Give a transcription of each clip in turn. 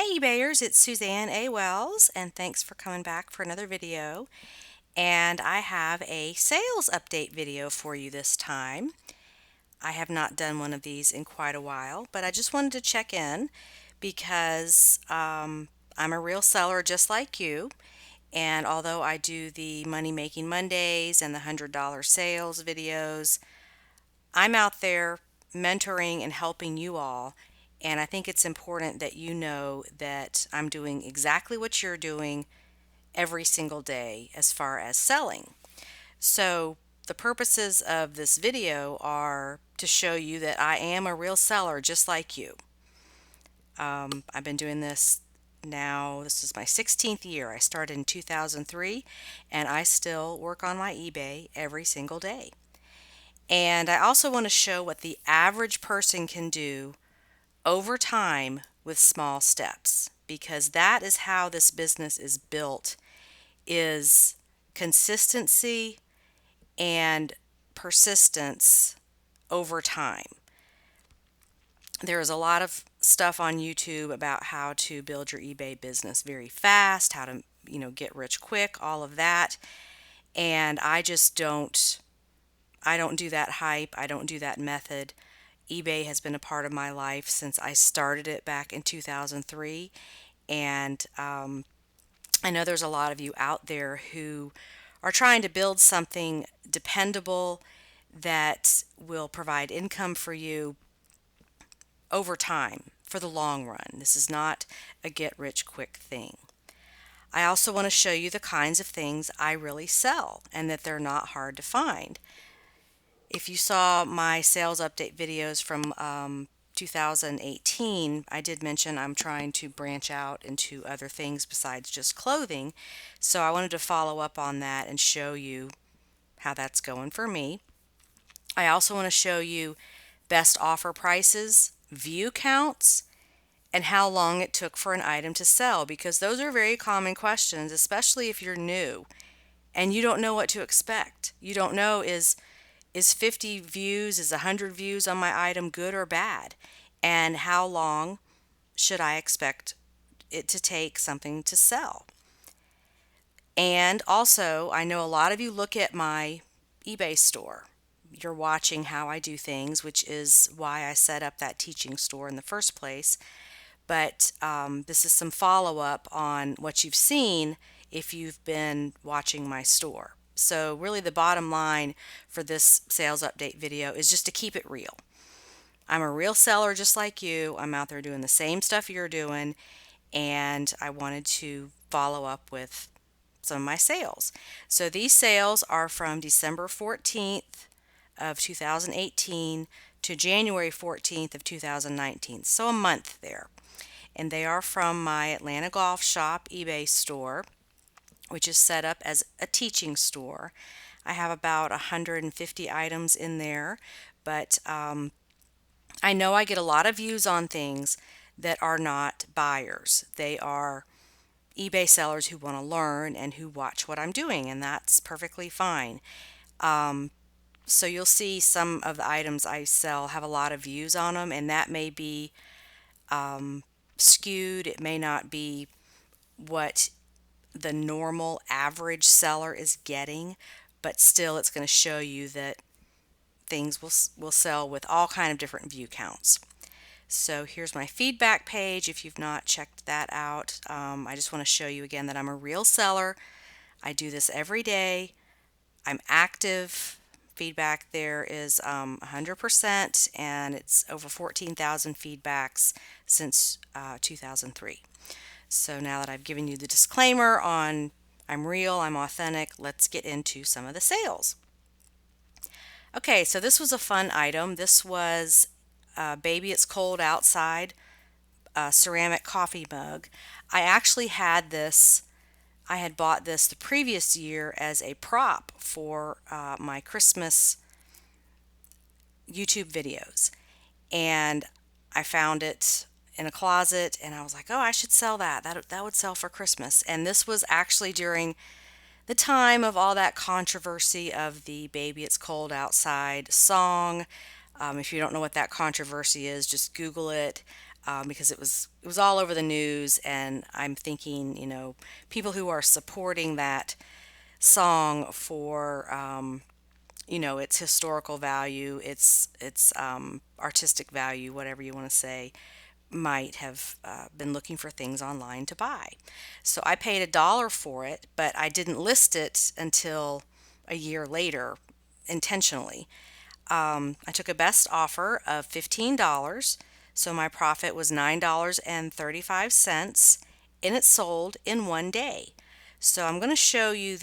Hey eBayers, it's Suzanne A. Wells, and thanks for coming back for another video. And I have a sales update video for you this time. I have not done one of these in quite a while, but I just wanted to check in because I'm a real seller just like you. And although I do the Money Making Mondays and the $100 sales videos, I'm out there mentoring and helping you all. And I think it's important that you know that I'm doing exactly what you're doing every single day as far as selling. So, the purposes of this video are to show you that I am a real seller just like you. I've been doing this now, this is my 16th year. I started in 2003 and I still work on my eBay every single day. And I also want to show what the average person can do over time with small steps, because that is how this business is built, is consistency and persistence over time. There is a lot of stuff on YouTube about how to build your eBay business very fast, how to, get rich quick, all of that. And I just don't do that hype. I don't do that method. eBay has been a part of my life since I started it back in 2003. And I know there's a lot of you out there who are trying to build something dependable that will provide income for you over time for the long run. This is not a get rich quick thing. I also want to show you the kinds of things I really sell and that they're not hard to find. If you saw my sales update videos from 2018, I did mention I'm trying to branch out into other things besides just clothing. So I wanted to follow up on that and show you how that's going for me. I also want to show you best offer prices, view counts, and how long it took for an item to sell, because those are very common questions, especially if you're new and you don't know what to expect. You don't know, is 50 views, is 100 views on my item good or bad? And how long should I expect it to take something to sell? And also, I know a lot of you look at my eBay store. You're watching how I do things, which is why I set up that teaching store in the first place. But this is some follow up on what you've seen if you've been watching my store. So really the bottom line for this sales update video is just to keep it real. I'm a real seller just like you. I'm out there doing the same stuff you're doing, and I wanted to follow up with some of my sales. So these sales are from December 14th of 2018 to January 14th of 2019. So a month there. And they are from my Atlanta Golf Shop eBay store, which is set up as a teaching store. I have about 150 items in there, but I know I get a lot of views on things that are not buyers. They are eBay sellers who want to learn and who watch what I'm doing, and that's perfectly fine. So you'll see some of the items I sell have a lot of views on them, and that may be skewed. It may not be what the normal average seller is getting, but still it's going to show you that things will sell with all kind of different view counts. So here's my feedback page if you've not checked that out. I just want to show you again that I'm a real seller. I do this every day. I'm active. Feedback there is 100%, and it's over 14,000 feedbacks since 2003. So now that I've given you the disclaimer on I'm real, I'm authentic, let's get into some of the sales. Okay, so this was a fun item. This was Baby It's Cold Outside ceramic coffee mug. I actually had this, I had bought this the previous year as a prop for my Christmas YouTube videos. And I found it in a closet and I was like, oh, I should sell that. That would sell for Christmas. And this was actually during the time of all that controversy of the Baby It's Cold Outside song. If you don't know what that controversy is, just Google it. because it was all over the news, and I'm thinking, people who are supporting that song for its historical value, its artistic value, whatever you want to say, might have been looking for things online to buy. So I paid $1 for it, but I didn't list it until a year later intentionally. I took a best offer of $15, so my profit was $9.35, and it sold in one day. So I'm going to show you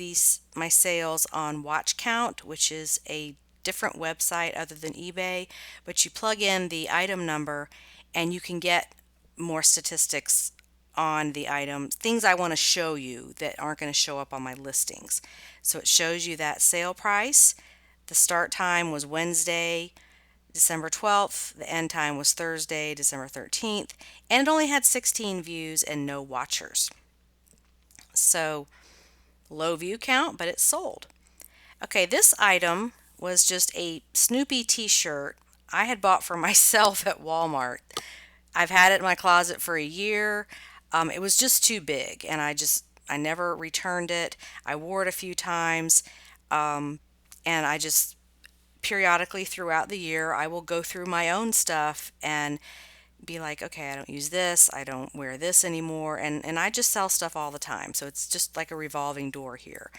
my sales on Watch Count, which is a different website other than eBay, but you plug in the item number and you can get more statistics on the items, things I want to show you that aren't going to show up on my listings. So it shows you that sale price. The start time was Wednesday, December 12th. The end time was Thursday, December 13th. And it only had 16 views and no watchers. So low view count, but it sold. Okay, this item was just a Snoopy t-shirt I had bought for myself at Walmart. I've had it in my closet for a year. It was just too big, and I never returned it. I wore it a few times, and I just periodically throughout the year I will go through my own stuff and be like, okay, I don't use this, I don't wear this anymore, and I just sell stuff all the time. So it's just like a revolving door here.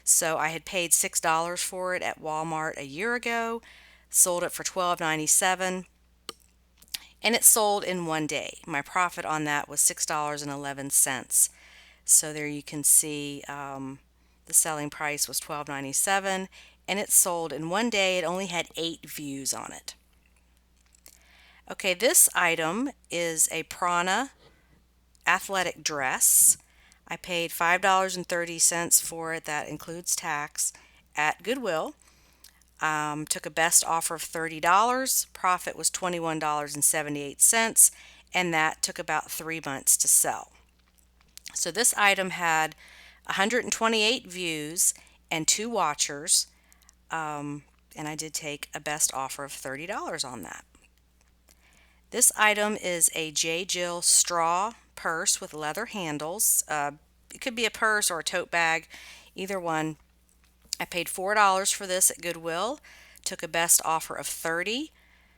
So I had paid $6 for it at Walmart a year ago, sold it for $12.97, and it sold in one day. My profit on that was $6.11. So there you can see the selling price was $12.97, and it sold in one day. It only had 8 views on it. Okay, this item is a Prana athletic dress. I paid $5.30 for it. That includes tax at Goodwill. Took a best offer of $30. Profit was $21.78, and that took about 3 months to sell. So this item had 128 views and 2 watchers, and I did take a best offer of $30 on that. This item is a J. Jill straw purse with leather handles. It could be a purse or a tote bag, either one. I paid $4 for this at Goodwill, took a best offer of $30.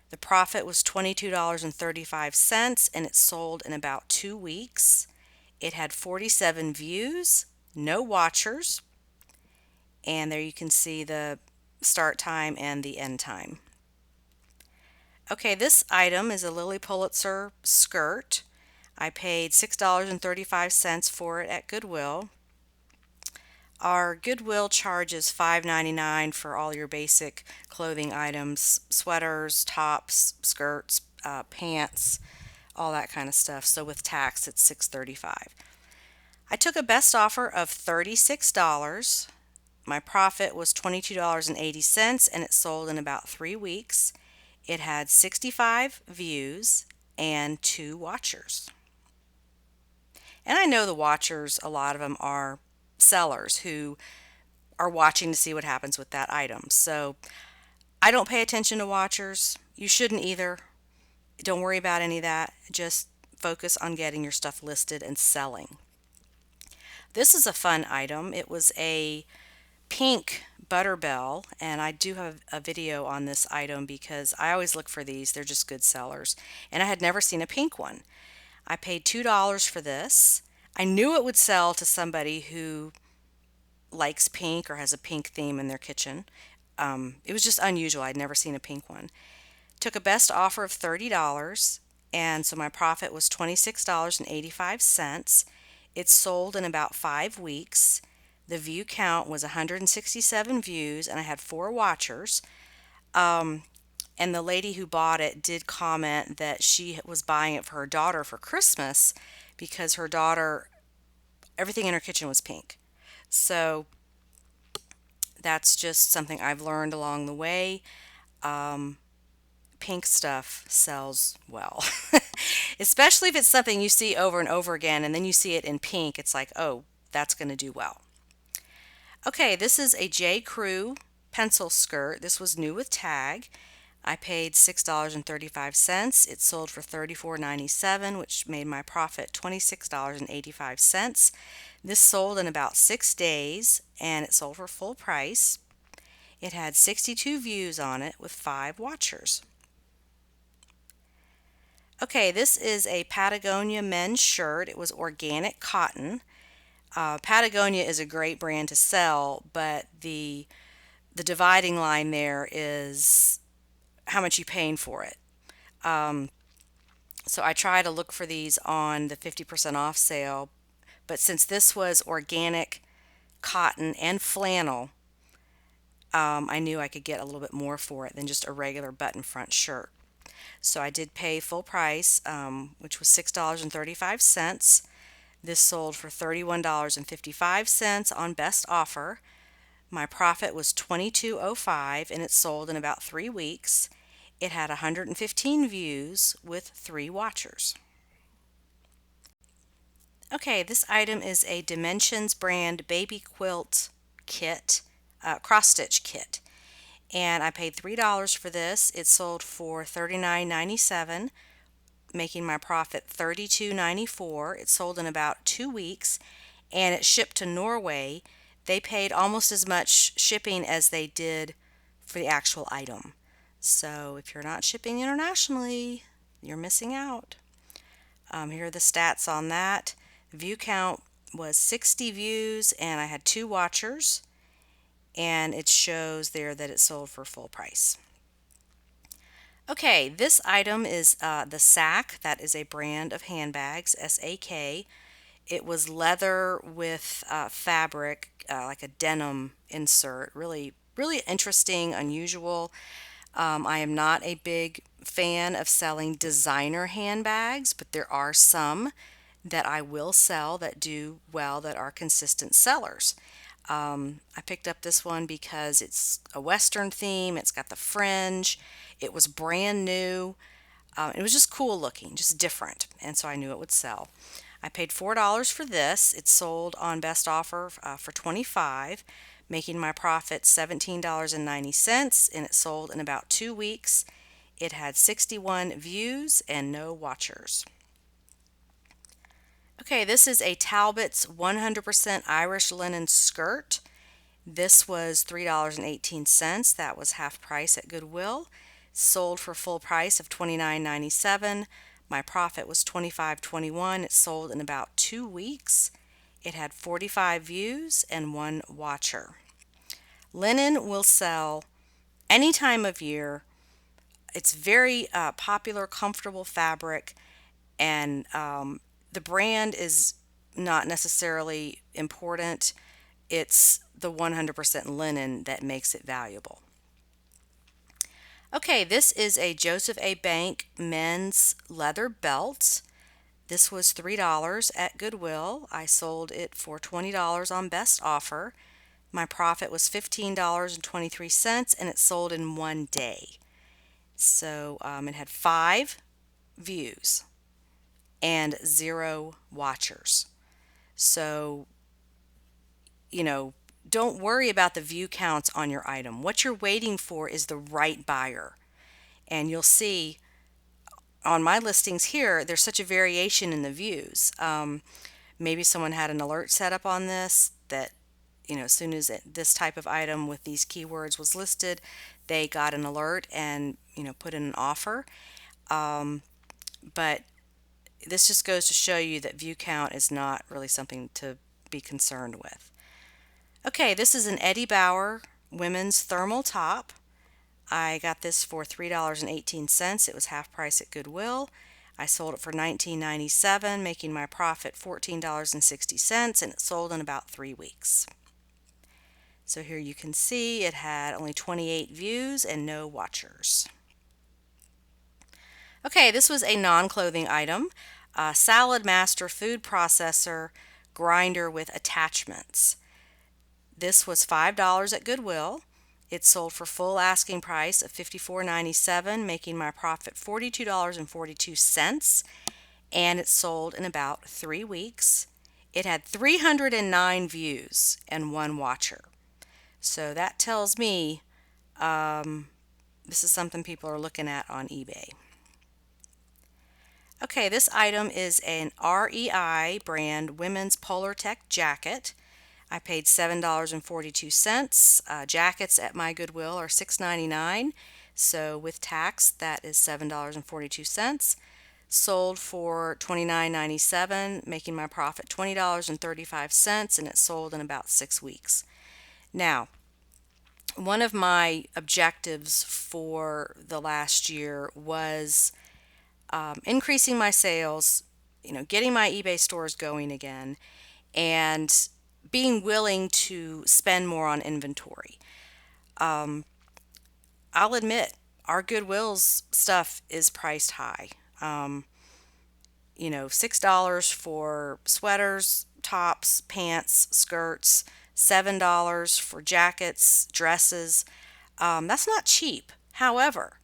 The profit was $22.35, and it sold in about 2 weeks. It had 47 views, no watchers, and there you can see the start time and the end time. Okay, this item is a Lilly Pulitzer skirt. I paid $6.35 for it at Goodwill. Our Goodwill charges $5.99 for all your basic clothing items, sweaters, tops, skirts, pants, all that kind of stuff. So with tax, it's $6.35. I took a best offer of $36. My profit was $22.80, and it sold in about 3 weeks. It had 65 views and 2 watchers. And I know the watchers, a lot of them are sellers who are watching to see what happens with that item. So I don't pay attention to watchers. You shouldn't either. Don't worry about any of that. Just focus on getting your stuff listed and selling. This is a fun item. It was a pink Butterbell, and I do have a video on this item because I always look for these. They're just good sellers, and I had never seen a pink one. I paid $2 for this. I knew it would sell to somebody who likes pink or has a pink theme in their kitchen. It was just unusual. I'd never seen a pink one. Took a best offer of $30, and so my profit was $26.85. It sold in about 5 weeks. The view count was 167 views, and I had 4 watchers. And the lady who bought it did comment that she was buying it for her daughter for Christmas because her daughter, everything in her kitchen was pink. So that's just something I've learned along the way. Pink stuff sells well, especially if it's something you see over and over again, and then you see it in pink. It's like, oh, that's going to do well. Okay, this is a J. Crew pencil skirt. This was new with tag. I paid $6.35. It sold for $34.97, which made my profit $26.85. This sold in about 6 days and it sold for full price. It had 62 views on it with 5 watchers. Okay, this is a Patagonia men's shirt. It was organic cotton. Patagonia is a great brand to sell, but the dividing line there is how much you're paying for it. So I try to look for these on the 50% off sale, but since this was organic cotton and flannel, I knew I could get a little bit more for it than just a regular button front shirt. So I did pay full price, which was $6.35. This sold for $31.55 on best offer. My profit was $22.05 and it sold in about 3 weeks. It had 115 views with 3 watchers. Okay, this item is a Dimensions brand baby quilt kit, cross stitch kit. And I paid $3 for this. It sold for $39.97, making my profit $32.94. It sold in about 2 weeks and it shipped to Norway. They paid almost as much shipping as they did for the actual item. So if you're not shipping internationally, you're missing out. Here are the stats on that. View count was 60 views and I had 2 watchers, and it shows there that it sold for full price. Okay, this item is the Sack. That is a brand of handbags, S-A-K. It was leather with fabric, like a denim insert. Really, really interesting, unusual. I am not a big fan of selling designer handbags, but there are some that I will sell that do well, that are consistent sellers. I picked up this one because it's a Western theme. It's got the fringe. It was brand new. It was just cool looking, just different, and so I knew it would sell. I paid $4 for this. It sold on best offer for $25, making my profit $17.90, and it sold in about 2 weeks. It had 61 views and no watchers. Okay, this is a Talbot's 100% Irish linen skirt. This was $3.18. That was half price at Goodwill. Sold for full price of $29.97. My profit was $25.21. It sold in about 2 weeks. It had 45 views and 1 watcher. Linen will sell any time of year. It's very popular, comfortable fabric, and the brand is not necessarily important. It's the 100% linen that makes it valuable. Okay, this is a Joseph A. Bank men's leather belt. This was $3 at Goodwill. I sold it for $20 on best offer. My profit was $15.23 and it sold in 1 day. So it had 5 views and 0 watchers. So, don't worry about the view counts on your item. What you're waiting for is the right buyer. And you'll see on my listings here, there's such a variation in the views. Maybe someone had an alert set up on this that, as soon as this type of item with these keywords was listed, they got an alert and, put in an offer. But this just goes to show you that view count is not really something to be concerned with. Okay, this is an Eddie Bauer women's thermal top. I got this for $3.18. It was half price at Goodwill. I sold it for $19.97, making my profit $14.60, and it sold in about 3 weeks. So here you can see it had only 28 views and no watchers. Okay, this was a non-clothing item. Salad Master food processor grinder with attachments. This was $5 at Goodwill. It sold for full asking price of $54.97, making my profit $42.42, and it sold in about 3 weeks. It had 309 views and 1 watcher. So that tells me this is something people are looking at on eBay. Okay, this item is an REI brand women's Polar Tech jacket. I paid $7.42. Jackets at my Goodwill are $6.99. So with tax, that is $7.42. Sold for $29.97, making my profit $20.35, and it sold in about 6 weeks. Now, one of my objectives for the last year was increasing my sales, getting my eBay stores going again, and being willing to spend more on inventory. Um, I'll admit, our Goodwill's stuff is priced high. Um, $6 for sweaters, tops, pants, skirts, $7 for jackets, dresses. That's not cheap. However,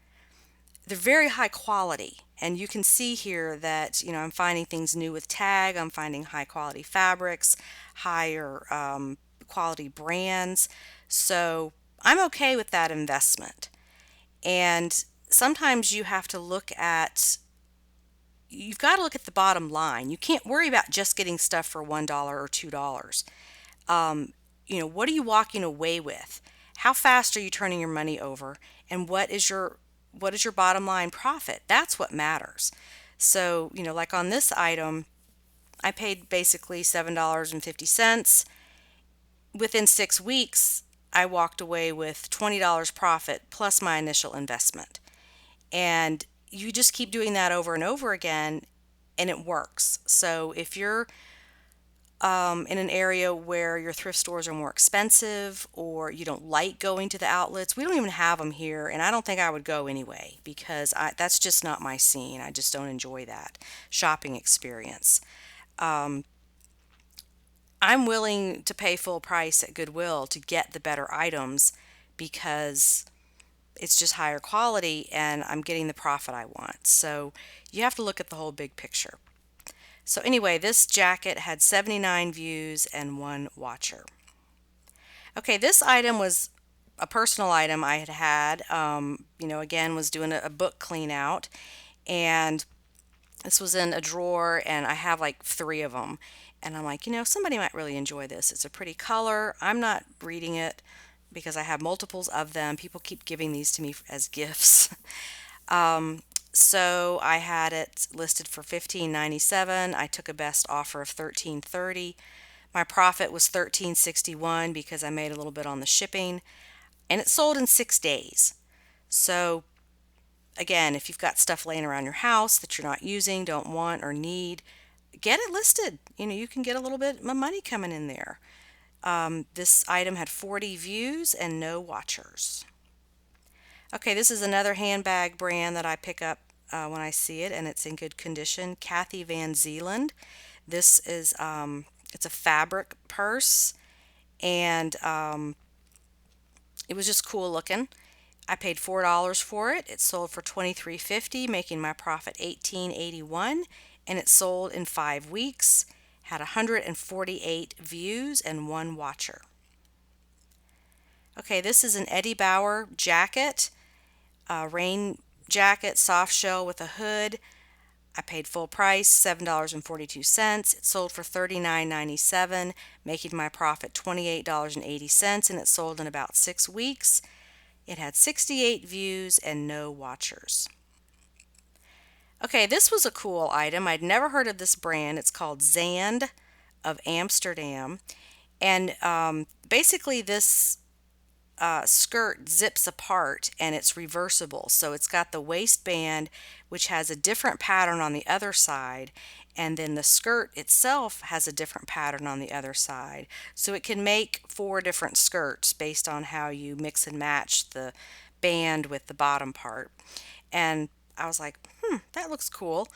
they're very high quality. And you can see here that, I'm finding things new with tag. I'm finding high quality fabrics, higher quality brands. So I'm okay with that investment. And sometimes you've got to look at the bottom line. You can't worry about just getting stuff for $1 or $2. What are you walking away with? How fast are you turning your money over? And what is your bottom line profit? That's what matters. So, like on this item, I paid basically $7.50. Within 6 weeks, I walked away with $20 profit plus my initial investment. And you just keep doing that over and over again, and it works. So if you're in an area where your thrift stores are more expensive or you don't like going to the outlets, we don't even have them here, and I don't think I would go anyway because that's just not my scene. I just don't enjoy that shopping experience. Um, I'm willing to pay full price at Goodwill to get the better items because it's just higher quality and I'm getting the profit I want. So you have to look at the whole big picture. So anyway, this jacket had 79 views and 1 watcher. Okay, this item was a personal item I had. Again, was doing a book clean out, and this was in a drawer, and I have like 3 of them. And I'm like, somebody might really enjoy this. It's a pretty color. I'm not reading it because I have multiples of them. People keep giving these to me as gifts. So I had it listed for $15.97. I took a best offer of $13.30. My profit was $13.61 because I made a little bit on the shipping, and it sold in 6 days. So again, if you've got stuff laying around your house that you're not using, don't want, or need, get it listed. You can get a little bit of money coming in there. This item had 40 views and no watchers. Okay, this is another handbag brand that I pick up when I see it, and it's in good condition. Kathy Van Zeeland. This is it's a fabric purse, and it was just cool looking. I paid $4 for it. It sold for $23.50, making my profit $18.81, and it sold in 5 weeks. Had 148 views and 1 watcher. Okay, this is an Eddie Bauer jacket, rain jacket, soft shell with a hood. I paid full price, $7.42. It sold for $39.97, making my profit $28.80, and it sold in about 6 weeks. It had 68 views and no watchers. Okay, this was a cool item. I'd never heard of this brand. It's called Zand of Amsterdam. And basically this skirt zips apart and it's reversible. So it's got the waistband, which has a different pattern on the other side, and then the skirt itself has a different pattern on the other side. So it can make 4 different skirts based on how you mix and match the band with the bottom part. And I was like, that looks cool.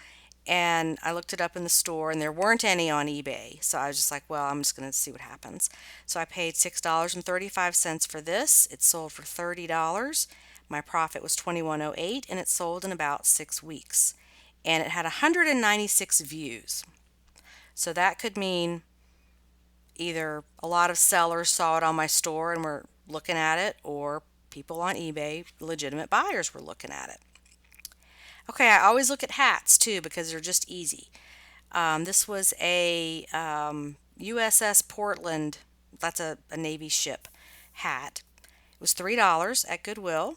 And I looked it up in the store, and there weren't any on eBay. So I was just like, well, I'm just going to see what happens. So I paid $6.35 for this. It sold for $30. My profit was $21.08, and it sold in about 6 weeks. And it had 196 views. So that could mean either a lot of sellers saw it on my store and were looking at it, or people on eBay, legitimate buyers, were looking at it. Okay, I always look at hats too because they're just easy. This was a USS Portland, that's a Navy ship hat. It was $3 at Goodwill.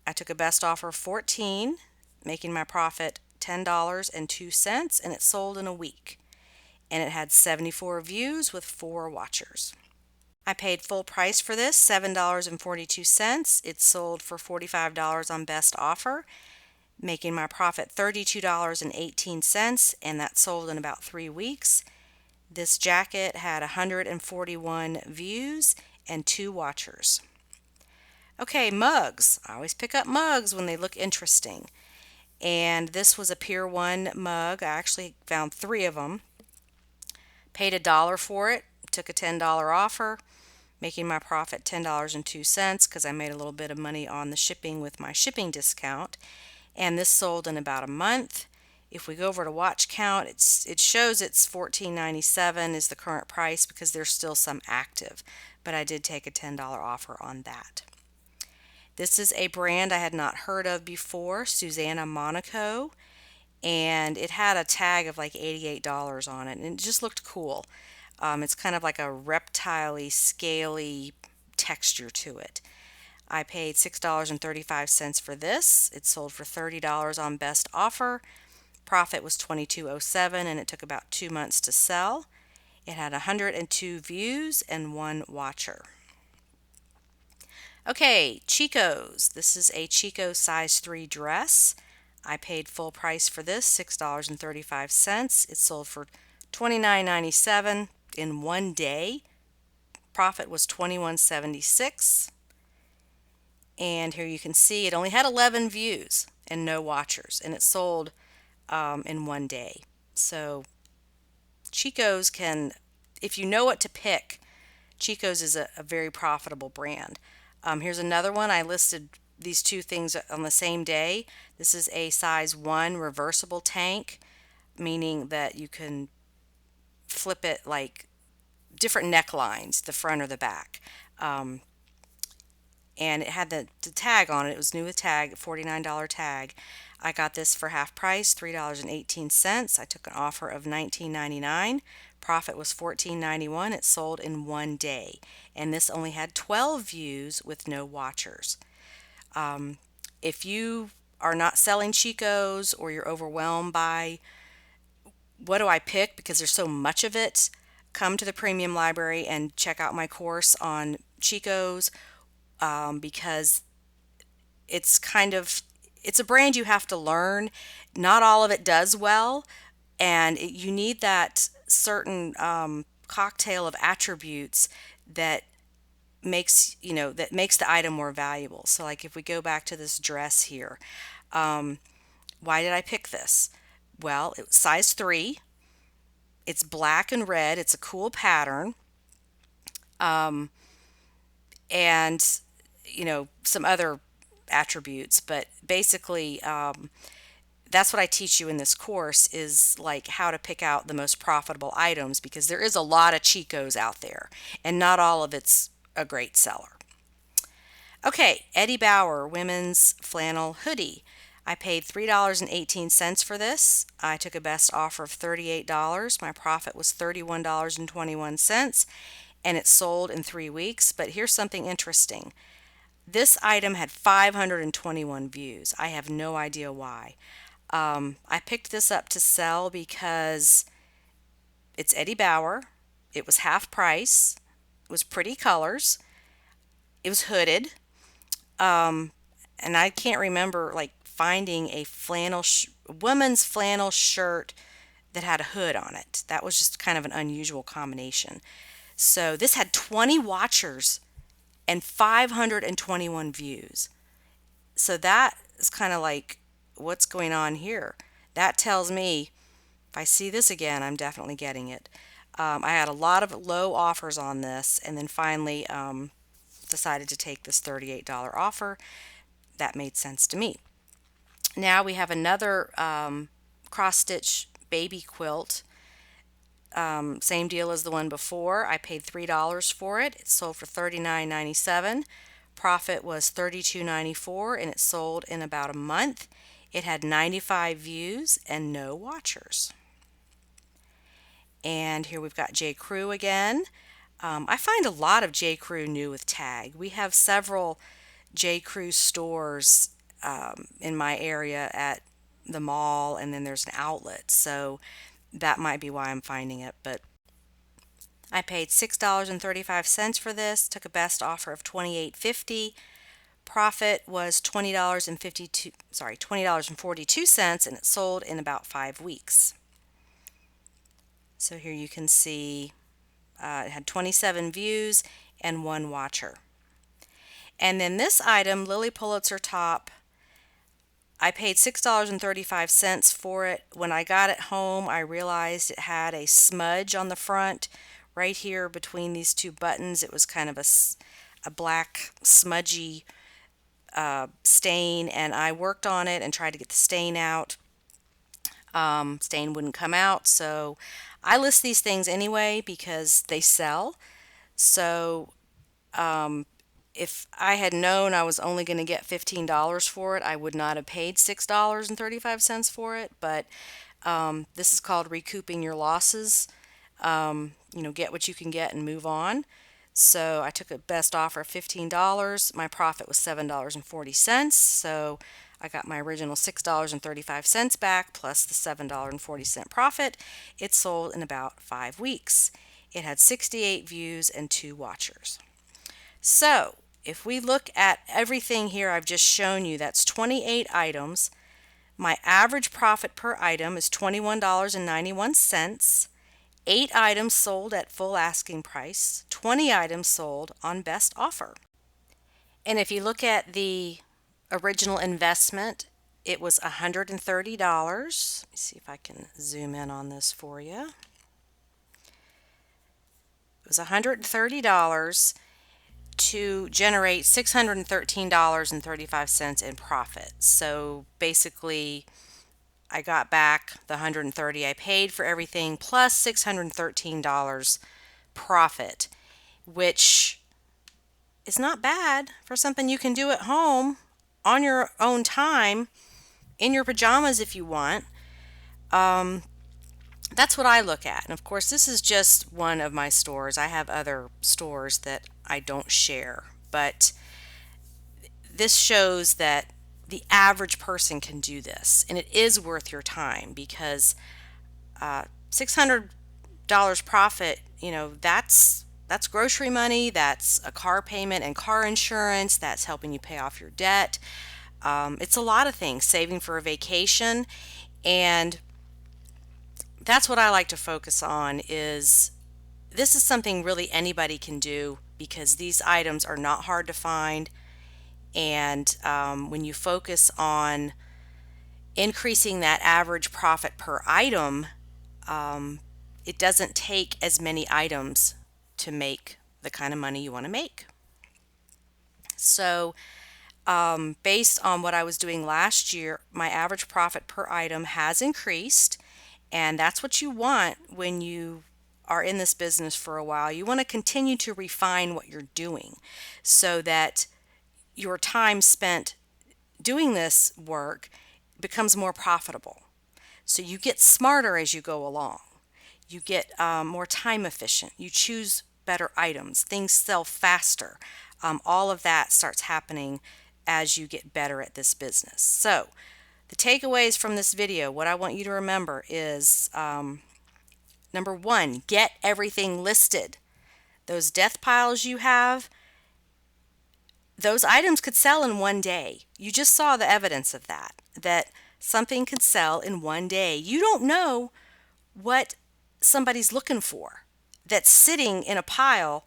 I took a best offer of 14, making my profit $10.02, and it sold in a week. And it had 74 views with 4 watchers. I paid full price for this, $7.42. It sold for $45 on best offer, making my profit $32.18, and that sold in about 3 weeks. This jacket had 141 views and 2 watchers. Okay, mugs. I always pick up mugs when they look interesting. And this was a Pier 1 mug. I actually found 3 of them. Paid $1 for it. Took a $10 offer, making my profit $10.02 because I made a little bit of money on the shipping with my shipping discount. And this sold in about a month. If we go over to watch count, it shows it's $14.97 is the current price because there's still some active, but I did take a $10 offer on that. This is a brand I had not heard of before, Suzanne Monaco, and it had a tag of like $88 on it, and it just looked cool. It's kind of like a reptile-y, scaly texture to it. I paid $6.35 for this. It sold for $30 on best offer. Profit was $22.07, and it took about 2 months to sell. It had 102 views and 1 watcher. Okay, Chico's. This is a Chico size 3 dress. I paid full price for this, $6.35. It sold for $29.97 in 1 day. Profit was $21.76. And here you can see it only had 11 views and no watchers, and it sold in 1 day. So Chico's can, if you know what to pick, Chico's is a very profitable brand. Here's another one. I listed these 2 things on the same day. This is a size 1 reversible tank, meaning that you can flip it like different necklines, the front or the back. And it had the tag on it. It was new with tag, $49 tag. I got this for half price, $3.18. I took an offer of $19.99. Profit was $14.91. It sold in 1 day. And this only had 12 views with no watchers. If you are not selling Chico's or you're overwhelmed by what do I pick because there's so much of it, come to the Premium Library and check out my course on Chico's because it's a brand you have to learn. Not all of it does well, and you need that certain cocktail of attributes that makes the item more valuable. So like if we go back to this dress here, why did I pick this? Well, it was size 3. It's black and red. It's a cool pattern. And some other attributes, but basically that's what I teach you in this course, is like how to pick out the most profitable items, because there is a lot of Chico's out there and not all of it's a great seller. Okay, Eddie Bauer women's flannel hoodie. I paid $3.18 for this. I took a best offer of $38. My profit was $31.21, and it sold in 3 weeks. But here's something interesting. This item had 521 views. I have no idea why. I picked this up to sell because it's Eddie Bauer. It was half price. It was pretty colors. It was hooded. And I can't remember like finding a women's flannel shirt that had a hood on it. That was just kind of an unusual combination. So this had 20 watchers and 521 views. So that is kind of like, what's going on here? That tells me if I see this again, I'm definitely getting it. I had a lot of low offers on this, and then finally decided to take this $38 offer. That made sense to me. Now we have another cross-stitch baby quilt. Same deal as the one before. I paid $3 for it. It sold for $39.97. Profit was $32.94 and it sold in about a month. It had 95 views and no watchers. And here we've got J. Crew again. I find a lot of J. Crew new with tag. We have several J. Crew stores in my area at the mall, and then there's an outlet, so that might be why I'm finding it. But I paid $6.35 for this, took a best offer of $28.50. Profit was $20.42, and it sold in about 5 weeks. So here you can see it had 27 views and 1 watcher. And then this item, Lilly Pulitzer top, I paid $6.35 for it. When I got it home, I realized it had a smudge on the front right here between these two buttons. It was kind of a black smudgy stain, and I worked on it and tried to get the stain out. Stain wouldn't come out, so I list these things anyway because they sell. So if I had known I was only going to get $15 for it, I would not have paid $6.35 for it. But this is called recouping your losses. Get what you can get and move on. So I took a best offer of $15. My profit was $7.40. So I got my original $6.35 back plus the $7.40 profit. It sold in about 5 weeks. It had 68 views and 2 watchers. So if we look at everything here I've just shown you, that's 28 items. My average profit per item is $21.91. 8 items sold at full asking price, 20 items sold on best offer. And if you look at the original investment, it was $130. Let me see if I can zoom in on this for you. It was $130 to generate $613.35 in profit. So basically, I got back the $130 I paid for everything plus $613 profit, which is not bad for something you can do at home on your own time, in your pajamas if you want. That's what I look at. And of course, this is just one of my stores. I have other stores that I don't share, but this shows that the average person can do this, and it is worth your time because $600 profit, that's grocery money, that's a car payment and car insurance, that's helping you pay off your debt. It's a lot of things, saving for a vacation, and that's what I like to focus on. This is something really anybody can do because these items are not hard to find. And when you focus on increasing that average profit per item, it doesn't take as many items to make the kind of money you want to make. So based on what I was doing last year, my average profit per item has increased, and that's what you want when you are in this business for a while. You want to continue to refine what you're doing so that your time spent doing this work becomes more profitable. So you get smarter as you go along. You get more time efficient. You choose better items. Things sell faster. All of that starts happening as you get better at this business. So the takeaways from this video, what I want you to remember is number 1, get everything listed. Those death piles you have, those items could sell in one day. You just saw the evidence of that something could sell in one day. You don't know what somebody's looking for that's sitting in a pile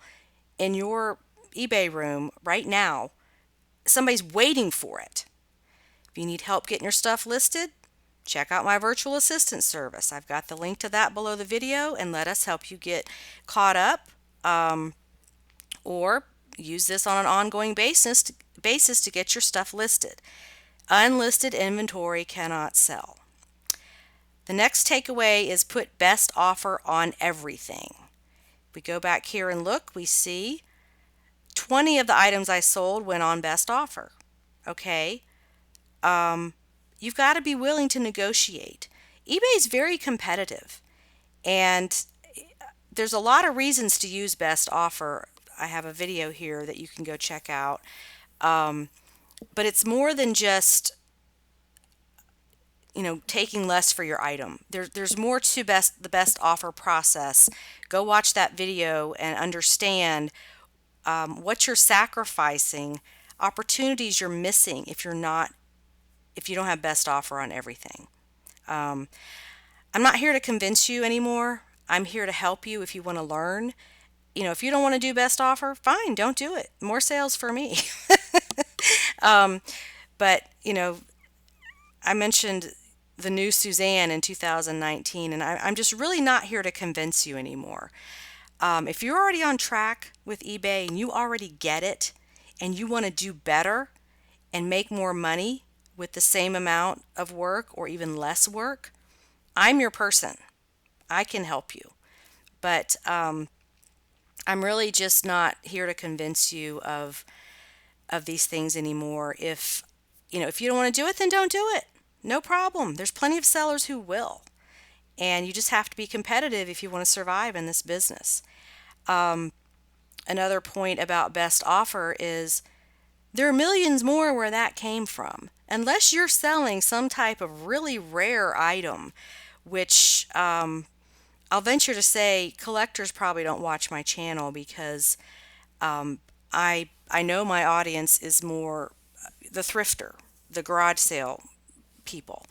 in your eBay room right now. Somebody's waiting for it. If you need help getting your stuff listed, check out my virtual assistant service. I've got the link to that below the video, and let us help you get caught up, or use this on an ongoing basis to get your stuff listed. Unlisted inventory cannot sell. The next takeaway is put best offer on everything. We go back here and look, we see 20 of the items I sold went on best offer. Okay. You've got to be willing to negotiate. eBay is very competitive, and there's a lot of reasons to use best offer. I have a video here that you can go check out. Um, but it's more than just, taking less for your item. There's more to the best offer process. Go watch that video and understand what you're sacrificing, opportunities you're missing if you don't have best offer on everything. Um, I'm not here to convince you anymore. I'm here to help you if you want to learn. If you don't want to do best offer, fine, don't do it. More sales for me. um, but I mentioned the new Suzanne in 2019, and I'm just really not here to convince you anymore. If you're already on track with eBay and you already get it and you want to do better and make more money with the same amount of work or even less work, I'm your person. I can help you. But I'm really just not here to convince you of these things anymore. If you don't want to do it, then don't do it. No problem. There's plenty of sellers who will. And you just have to be competitive if you want to survive in this business. Another point about best offer is there are millions more where that came from. Unless you're selling some type of really rare item, which I'll venture to say collectors probably don't watch my channel because I know my audience is more the thrifter, the garage sale people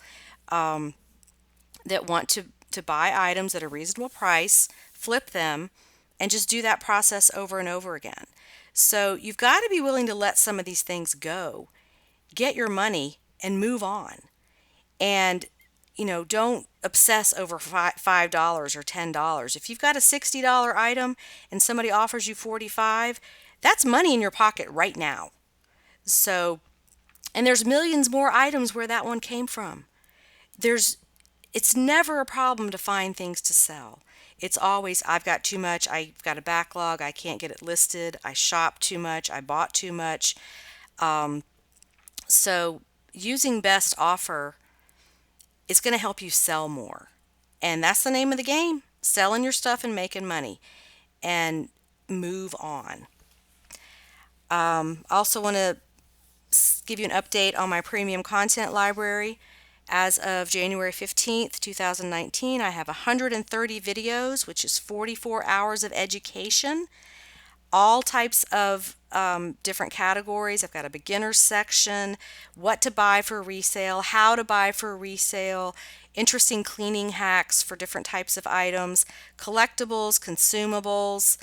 that want to buy items at a reasonable price, flip them, and just do that process over and over again. So you've got to be willing to let some of these things go, get your money, and move on. And don't obsess over $5 or $10. If you've got a $60 item and somebody offers you $45, that's money in your pocket right now. So, and there's millions more items where that one came from. It's never a problem to find things to sell. It's always, I've got too much, I've got a backlog, I can't get it listed, I shopped too much, I bought too much. So using best offer is going to help you sell more. And that's the name of the game, selling your stuff and making money, and move on. I also want to give you an update on my premium content library. As of January 15th, 2019, I have 130 videos, which is 44 hours of education, all types of different categories. I've got a beginner's section, what to buy for resale, how to buy for resale, interesting cleaning hacks for different types of items, collectibles, consumables,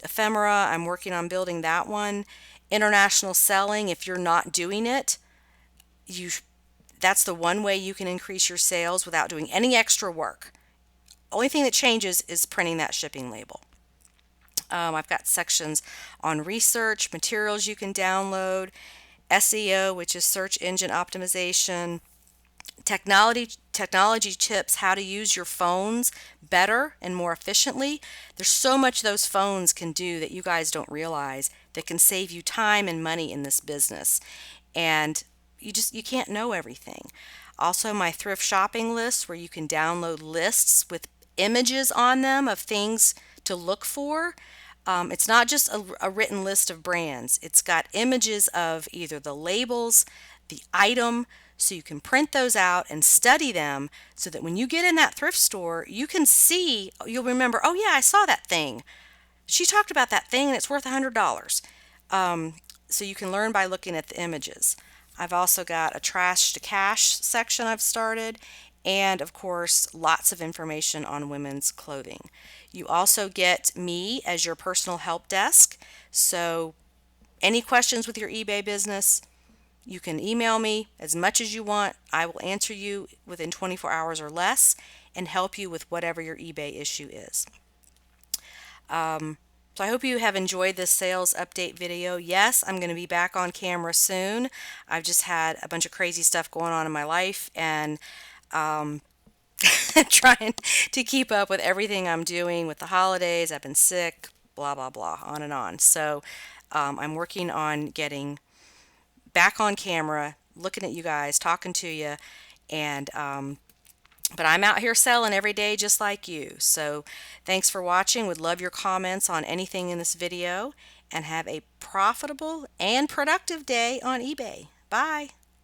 ephemera. I'm working on building that one. International selling. If you're not doing it, that's the one way you can increase your sales without doing any extra work. Only thing that changes is printing that shipping label. I've got sections on research, materials you can download, SEO, which is search engine optimization, technology tips, how to use your phones better and more efficiently. There's so much those phones can do that you guys don't realize that can save you time and money in this business. And you can't know everything. Also, my thrift shopping list, where you can download lists with images on them of things to look for. It's not just a written list of brands. It's got images of either the labels, the item, so you can print those out and study them so that when you get in that thrift store, you can see, you'll remember, oh yeah, I saw that thing. She talked about that thing and it's worth $100. So you can learn by looking at the images. I've also got a trash to cash section I've started, and of course lots of information on women's clothing. You also get me as your personal help desk, so any questions with your eBay business, you can email me as much as you want. I will answer you within 24 hours or less and help you with whatever your eBay issue is. So I hope you have enjoyed this sales update video. Yes, I'm going to be back on camera soon. I've just had a bunch of crazy stuff going on in my life, and trying to keep up with everything I'm doing with the holidays. I've been sick, blah, blah, blah, on and on. So I'm working on getting back on camera, looking at you guys, talking to you, and but I'm out here selling every day just like you. So thanks for watching. Would love your comments on anything in this video, and have a profitable and productive day on eBay. Bye.